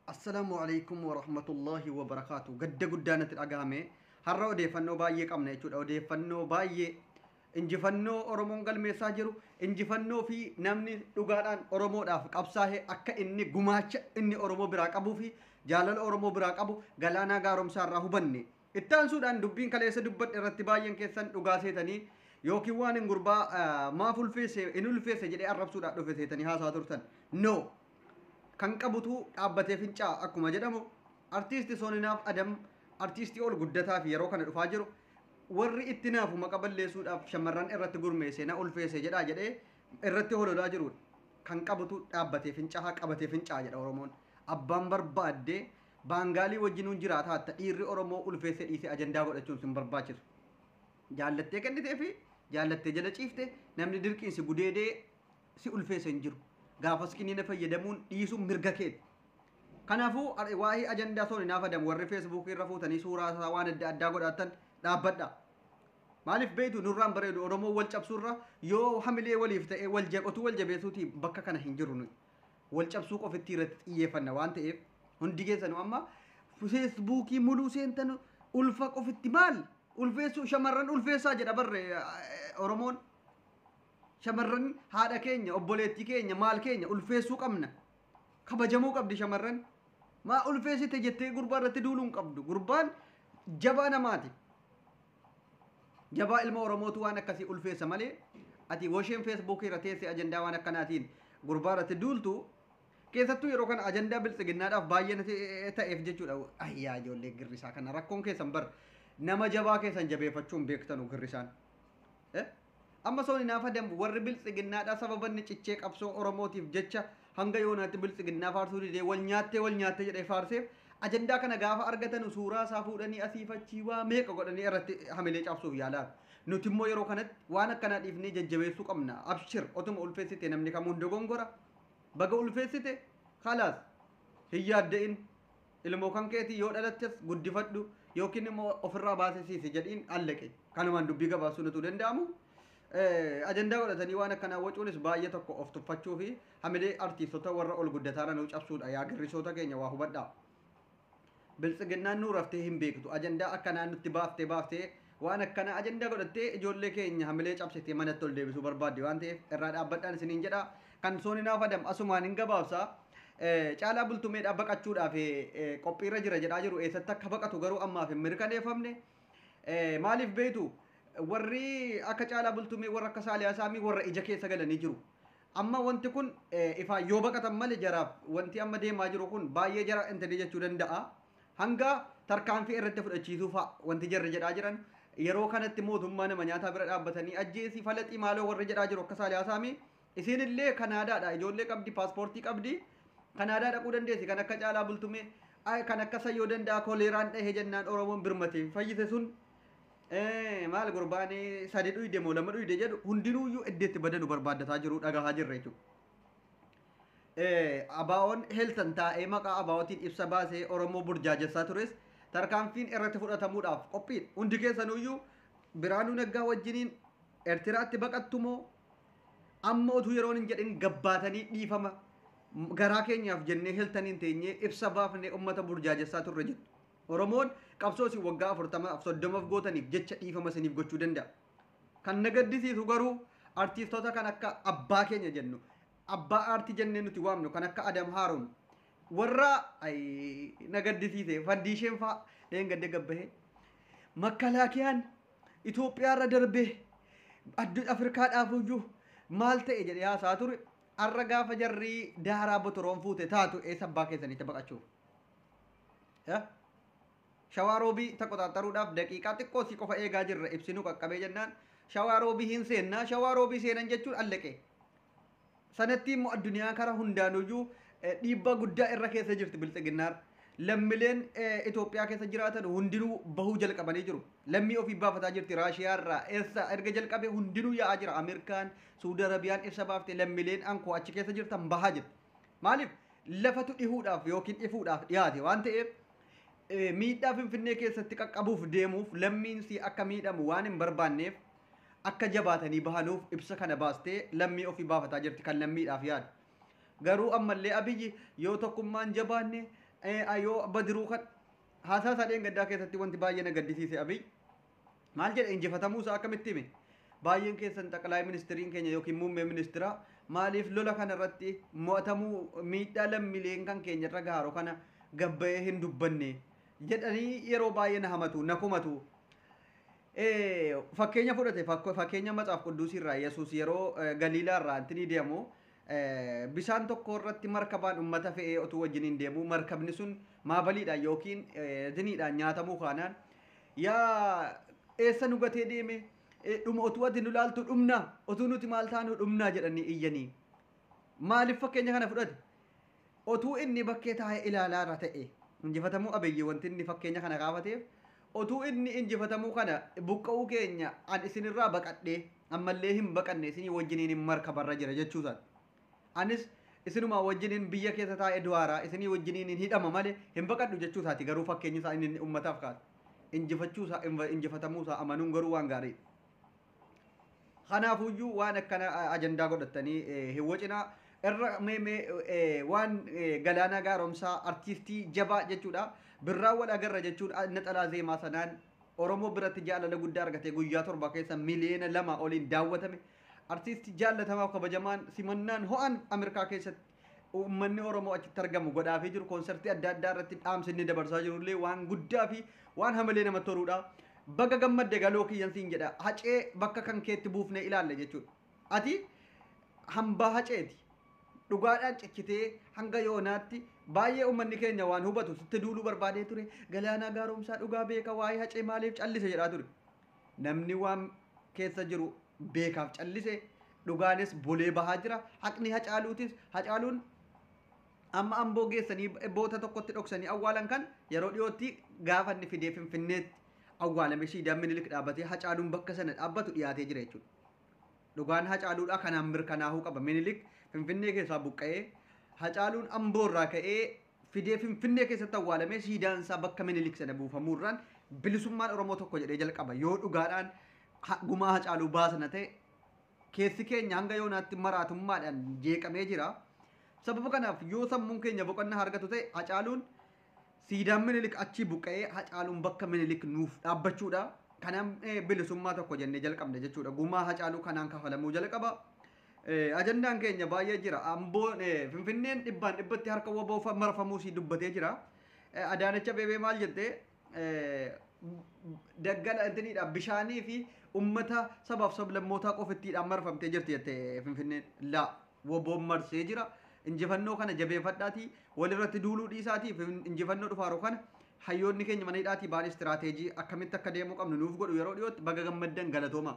Assalamualaikum warahmatullahi wabarakatuh. Gadda guddaanatti dhagahame. Har'a odeeffannoo baay'ee qabna jechuudha. Odeeffannoo baay'ee injifannoo Oromoon galmeessaa jiru, injifannoo fi namni dhugaadhaan Oromoodhaaf qabsaa'ee akka inni gumaacha inni Oromoo biraa qabuu fi jaalala Oromoo biraa qabu galaanaa gaaromsaa irraa hubanne. Ittaansuudhaan dubbiin kaleessa dubbadhe irratti baay'een keessan dhugaa seetanii yookiin waan hin gurbaa maaf ulfeesse in ulfeesse jedhee arrabsuudhaan dhufe seetanii haasaa turtan. No. Kan qabutu dhaabbatee fincaa akkuma jedhamu artiisti Sooninaaf Adam artiistii ol guddataa fi yeroo kana dhufaa jiru warri itti naafu maqa balleessuudhaaf shamarran irratti gurmeesse na ulfeesse jedhaa jedhee irratti hololaa jiru kan qabutu dhaabbatee fincaa qabatee fincaa jedha Oromoon. Abbaan barbaaddee baangaalii wajjinuun jiraataa hatta dhiirri Oromoo ulfeesse dhiisee ajandaa godhachuun sin barbaachisu. Jaallattee kennitee fi jaallattee jala ciifte namni dirqiin si gudeedee si ulfeesse hin jiru. Gaafas kiniina fayyadamuun dhiisuun mirga keeti. Kanaafuu waa'ee ajandaa Sooninaaf Adam warri feesbuukii irra fuutanii suuraa isaa waan adda addaa godhatan dhaabbadha. Maaliif beektu nurraan bareedu Oromoo wal cabsuurra yoo hamilee waliif ta'e wal jeqotu wal jabeessuuti bakka kana hin jiru nuyi. Wal cabsuu qofitti irratti xiyyeeffanna waan ta'eef hundi keessanuu amma feesbuukii muluu seentan ulfa qofitti maal ulfeessuu shamarran ulfeessaa jedha barre Oromoon. Shamarran haadha keenya obboleettii keenya maal keenya ulfeessuu qabna kabajamuu qabdi shamarran maa ulfeessite jettee gurbaa irratti duuluun qabdu gurbaan jabaa namaati jabaa ilma Oromootu waan akkasii ulfeessa malee ati wosheen feesbuukii irra teessee ajandaa waan akkanaatiin gurbaa irratti duultu keessattuu yeroo kana ajandaa biltsiginnaadhaaf baay'ee ta'eef jechuudha ayyaa ijoollee girrisaa kana rakkoon keessan bar nama jabaa keessan jabeeffachuun beektanu girrisaan amma Sooninaaf Adam warri biltsiginnaadhaa sababanni cichee qabsoo Oromootiif jecha hanga yoonaatti biltsiginnaa faarsuu didee wal nyaattee jedhee faarseef ajandaa kana gaafa argatanu suuraa isaa fuudhanii asiifachii waa meeqa godhanii irratti hamilee cabsuuf yaalaan. Nuti immoo yeroo kanatti waan akkanaa dhiifnee jajjabeessuu qabna. Abshir otuma ulfeessite namni kamuu hin dogongora. Baga ulfeessite khalaas hin yaadda'in ilmoo kan keetii yoo dhalattes guddifadhu yookiin immoo ofirraa baasisiisi jedhiin allaqe. Kanumaan dubbii gabaasuu nutu danda'amu. Ajandaa godhatanii waan akkanaa wacuunis baay'ee tokko of tuffachuu fi hamilee artiistota warra ol guddataadha nu cabsuudha yaa girrisoota keenya waa hubadhaa. Biltsiginnaan nuu raftee hin beektu ajandaa akkanaa nutti baaftee waan akkanaa ajandaa godhattee ijoollee keenya hamilee cabsitee manatti ol deebisuu barbaadde waan ta'eef irraa dhaabbadhaan isiniin jedha. Kan Sooninaaf Adam asumaan hin gabaabsa. Caalaa Bultumeedhaa baqachuudhaaf qophiirra jira jedhaa jiru eessatti akka baqatu garuu ammaaf hin mirkaneeffamne. Maaliif beektu? Warri akka Caalaa Bultumee warra akka Saaliyaa Saamii warra ija keessa galanii jiru. Amma wanti kun ifaan yoo baqatan malee jaraaf wanti amma deemaa jiru kun baay'ee jara intanii jechuu danda'a. Hanga tarkaanfii irratti fudhachiisuu fa'a wanti jarri jedhaa jiran yeroo kanatti mootummaa nama nyaataa bira dhaabbatanii ajjeesii falaxii maaloo warri jedhaa jiru akka Saaliyaa Saamii isinillee Kanaadaadha ijoollee qabdi paaspoortii qabdi Kanaadaa dhaquu dandeessi kan akka Caalaa Bultumee kan akka Sayyoo danda'a koleeraan dhahee jennaan Oromoon birmate fayyise sun maal gurbaanii sadi dhuyde moo lama dhuyde jedhu hundinuuyyuu iddeetti badanu barbaaddataa jiru dhagahaa jirra jechuudha. Abaawoon Heeltan taa'ee maqaa abaawootiin ibsa baasee Oromoo burjaajessaa tures tarkaanfiin irratti fudhatamuudhaaf qophiidha. Hundi keessanuyyuu Biraanuu Naggaa wajjiniin Eertiraatti baqattumoo amma utuu yeroon hin jedhin gabbaatanii dhiifama garaa keenyaaf jennee Heeltaniin teenyee ibsa baafnee uummata burjaajessaa turre jedhu. Oromoon qabsoo si waggaa 40 gootaniif jecha dhiifama siniif gochuu danda'a. Kan na gaddisiisu garuu artiistota kan akka abbaa keenya jennu abbaa aartii jennee nuti waamnu kan akka Adam Haaruun warra na gaddisiise Faddiisheen fa'aa dheengadde gabbahee makkalaakiyaan Itoophiyaarra darbee addunyaa Afrikaadhaafuyyuu maal ta'e jedhee haasaa ture har'a gaafa jarrii daaraa botoroon fuute taatu eessa abbaa keessanitti baqachuuf. Shawaarobii taqqoxaaxaruudhaaf daqiiqaa xiqqoo si qofa eegaa jirra ibsinuu qaqqabee jennaan shawaarobii hin seennaa shawaarobii seenan jechuun allaqe. Sanatti immoo addunyaa kara hundaanuyyuu dhiibbaa guddaa irra keessa jirti biltsiginnaar. Lammileen Itoophiyaa keessa jiraatan hundinuu bahuu jalqabanii jiru. Lammii ofii baafataa jirti Raashiyaarraa eessa erga jalqabee hundinuu yaa'aa jira. Ameerikaan, Suudi Arabiyaan ibsa baaftee lammileen ankoo achi keessa jirtan bahaa jirti. Maaliif lafatu dhihuudhaaf yookiin ifuudhaaf dhiyaate waan ta'eef miidhaa Finfinnee keessatti qaqqabuuf deemuuf lammiinsi akka miidhamu waan hin barbaanneef akka jabaatanii bahanuuf ibsa kana baastee lammii ofii baafataa jirti kan lammiidhaaf yaadu. Garuu ammallee Abiyyi yoo tokkummaan jabaanne Ayoo badiruu kan haasaa sadeen gaddaa keessatti wanti baay'ee na gaddisiise abiy maal jedhe injifatamuu isaa akkamitti hime baay'een keessan xaqalaa ministiriin keenya yookiin muummee ministira maaliif lola kana irratti mo'atamuu miidhaa lammiileen kan keenya irra gaaro kana gabbayee hin dubbanne jedhanii yeroo baay'ee na hamatu na kumatu. Fakkeenya fudhate fakkeenya matsaaf qudduusii irraa Yesuus yeroo Galiilaa irraa antini deemu bishaan tokko irratti markabaan ummata fe'ee otuu wajjiniin deemu markabni sun maabaliidhaan yookiin ziniidhaan nyaatamuu kaanaan yaa eessa nu gatee deeme dhuma otuu ati nu laaltu dhumna otuu nuti maal taanu dhumnaa jedhanii iyyanii maaliif fakkeenya kana fudhate otuu inni bakkee taa'ee ilaalaa irra ta'e injifatamuu abiyyi wanti inni fakkeenya kana kaafateef otuu inni injifatamuu kana buqqa'uu keenya an isinirraa baqadhee ammallee hin baqanne isinii wajjiniin hin markabarra jira jechuusaati. Anis isinuma wajjiniin biyya keessa taa'ee du'aaraa isinii wajjiniin hin hidhama malee hin baqadhu jechuusaati garuu fakkeenyi isaa inni ummataaf kaasa. Injifachuusaa injifatamuusaa amanuun garuu waan gaariidha. Kanaafuyyuu waan akkana ajandaa godhatanii hin wacinaa irra waan Galaanaa Gaaromsaa artistii jabaa jechuudha. Birraawwan agarra jechuun naxalaa zeemaa sanaan Oromoo biratti jaalala guddaa argate guyyaa torba keessa miliyoona 2 oliin daawwatame. Artistii jaallatamaaf kabajamaan simannaan ho'an Ameerikaa keessatti uummanni Oromoo achitti argamu godhaafii jiru konsertii adda addaa irratti dhaamsa inni dabarsaa jirullee waan guddaa fi waan hamalee namatti toluudha. Baga gammadde galoo kiyyan siin jedha. Hacee bakka kan keetti buufnee ilaalle jechuudha. Ati hambaa haceeti. Dhugaadhaan ciccitee hanga yoonaatti baay'ee uummanni keenya waan hubatu sitti duuluu barbaadee ture. Galaanaa Gaaromsaa dhugaa beeka waa'ee hacee maaliif callise jedhaa ture. Namni waan keessa jiru beekaaf callise dhugaanis bolee bahaa jira. Haqni Hacaaluutis Hacaaluun amma amboo geessanii boota tokkotti dhoksanii awwaalan kan yeroo dhiyootti gaafa inni fidee Finfinneetti awwaalame shiidaan Minilik dhaabbatee Hacaaluun bakka sana dhaabbatu dhiyaatee jira jechuudha. Dhugaan Hacaaluudha kanaan mirkanaa'uu qaba. Minilik Finfinnee keessaa buqqa'ee Hacaaluun amboorraa ka'ee fidee Finfinnee keessatti awwaalamee shiidaan isaa bakka Minilik sana buufamuurraan bilisummaan Oromoo tokko jedhee jalqaba. Yoo dhugaadhaan gumaa Hacaaluu baasana ta'e keessi keenya hanga yoonaatti maraatummaadhaan jeeqamee jira. Sababa kanaaf yoo sammuun keenya boqonnaa argatu ta'e Hacaaluun siidaan Minilik achi buqqa'ee Hacaaluun bakka Minilik nuuf dhaabbachuudha. Kanaan bilisummaa tokko jennee jalqabne jechuudha. Gumaa Hacaaluu kanaan kafalamuu jalqaba. Ajandaan keenya baay'ee jira. Amboon Finfinneen dhibbaan dhibbatti harka waboo marfamuu si dubbatee jira. Adaanech Abeebee maal jettee daggala intiniidha bishaanii fi ummata sabaaf sablammootaa qofittiidhaan marfamtee jirti jettee Finfinneen laa waboon marsee jira. Injifannoo kana jabeeffadhaatii walirratti duuluu dhiisaatii injifannoo dhufaaru kana hayyoonni keenya mana hidhaatii baan istiraateejii akkamitti akka deemuu qabnu nuuf godhu yeroo dhiyootti baga gammaddan galatooma.